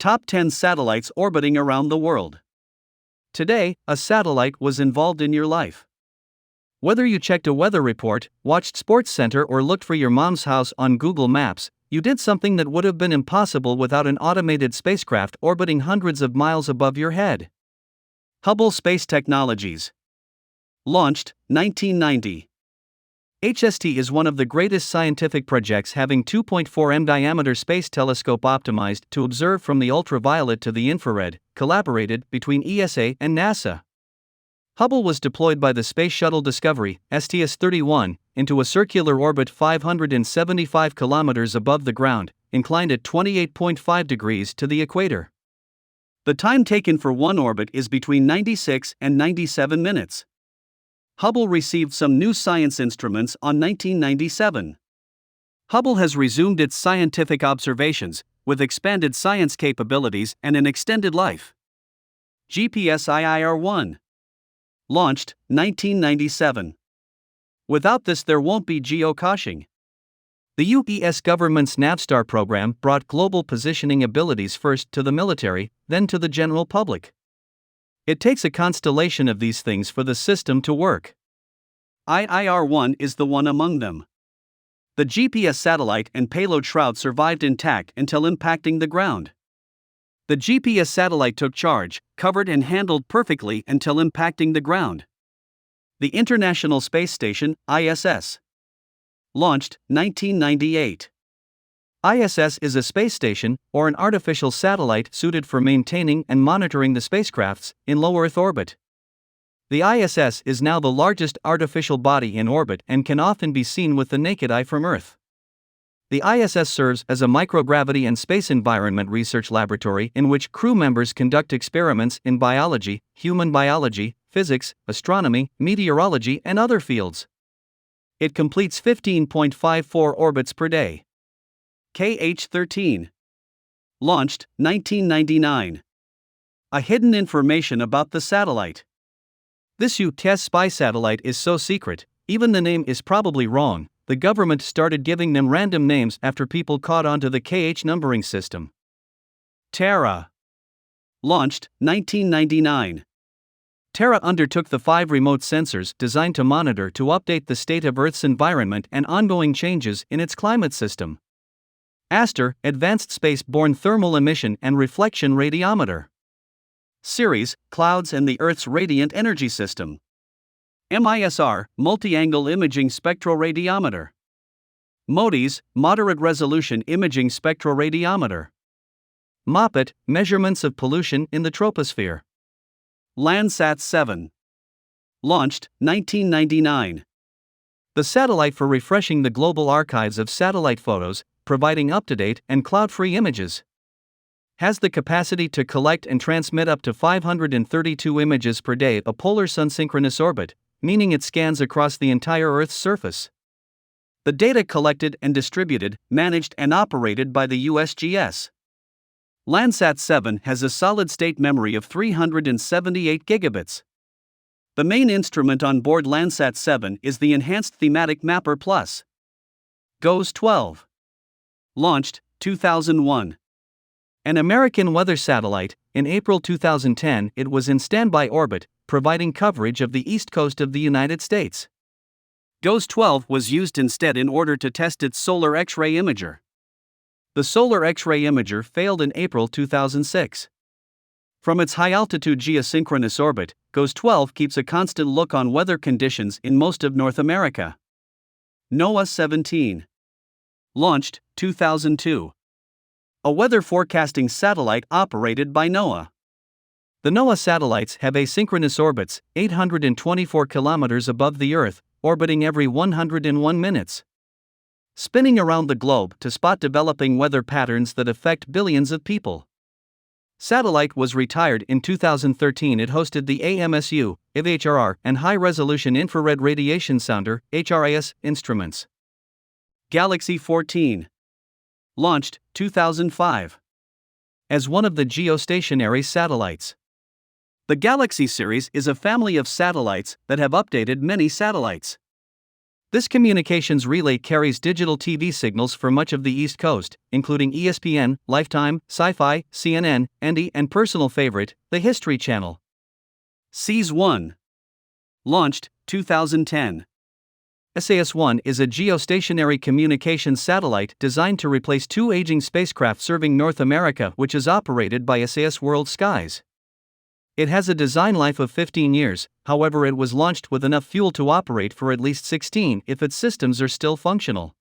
Top 10 satellites orbiting around the world. Today, a satellite was involved in your life. Whether you checked a weather report, watched SportsCenter, or looked for your mom's house on Google Maps, you did something that would have been impossible without an automated spacecraft orbiting hundreds of miles above your head. Hubble Space Technologies. Launched, 1990. HST is one of the greatest scientific projects, having 2.4 m diameter space telescope optimized to observe from the ultraviolet to the infrared, collaborated between ESA and NASA. Hubble was deployed by the Space Shuttle Discovery, STS-31, into a circular orbit 575 kilometers above the ground, inclined at 28.5 degrees to the equator. The time taken for one orbit is between 96 and 97 minutes. Hubble received some new science instruments on 1997. Hubble has resumed its scientific observations, with expanded science capabilities and an extended life. GPS IIR-1. Launched, 1997. Without this, there won't be geocaching. The U.S. government's Navstar program brought global positioning abilities first to the military, then to the general public. It takes a constellation of these things for the system to work. IIR-1 is the one among them. The GPS satellite and payload shroud survived intact until impacting the ground. The GPS satellite took charge, covered and handled perfectly until impacting the ground. The International Space Station, ISS. Launched, 1998. ISS is a space station, or an artificial satellite suited for maintaining and monitoring the spacecrafts in low Earth orbit. The ISS is now the largest artificial body in orbit and can often be seen with the naked eye from Earth. The ISS serves as a microgravity and space environment research laboratory in which crew members conduct experiments in biology, human biology, physics, astronomy, meteorology, and other fields. It completes 15.54 orbits per day. KH-13. Launched, 1999. A hidden information about the satellite. This U.S. spy satellite is so secret, even the name is probably wrong. The government started giving them random names after people caught on to the KH numbering system. Terra. Launched, 1999. Terra undertook the 5 remote sensors designed to monitor to update the state of Earth's environment and ongoing changes in its climate system. ASTER, Advanced Space-Borne Thermal Emission and Reflection Radiometer. CERES, Clouds and the Earth's Radiant Energy System. MISR, Multi-Angle Imaging Spectroradiometer. MODIS, Moderate Resolution Imaging Spectroradiometer. MOPIT, Measurements of Pollution in the Troposphere. Landsat 7. Launched, 1999. The satellite for refreshing the global archives of satellite photos, providing up-to-date and cloud-free images. Has the capacity to collect and transmit up to 532 images per day, a polar sun-synchronous orbit, meaning it scans across the entire Earth's surface. The data collected and distributed, managed and operated by the USGS. Landsat 7 has a solid-state memory of 378 gigabits. The main instrument on board Landsat 7 is the Enhanced Thematic Mapper Plus. GOES-12. Launched, 2001. An American weather satellite, in April 2010 it was in standby orbit, providing coverage of the east coast of the United States. GOES-12 was used instead in order to test its solar X-ray imager. The solar X-ray imager failed in April 2006. From its high-altitude geosynchronous orbit, GOES-12 keeps a constant look on weather conditions in most of North America. NOAA 17. Launched, 2002. A weather forecasting satellite operated by NOAA. The NOAA satellites have asynchronous orbits, 824 kilometers above the Earth, orbiting every 101 minutes. Spinning around the globe to spot developing weather patterns that affect billions of people. Satellite was retired in 2013. It hosted the AMSU, IVHRR, and High-Resolution Infrared Radiation Sounder, HRIS, instruments. Galaxy 14. Launched, 2005. As one of the geostationary satellites. The Galaxy series is a family of satellites that have updated many satellites. This communications relay carries digital TV signals for much of the East Coast, including ESPN, Lifetime, Sci-Fi, CNN, and personal favorite, the History Channel. SEAS-1. Launched, 2010. SAS-1 is a geostationary communications satellite designed to replace two aging spacecraft serving North America, which is operated by SAS World Skies. It has a design life of 15 years, however it was launched with enough fuel to operate for at least 16 if its systems are still functional.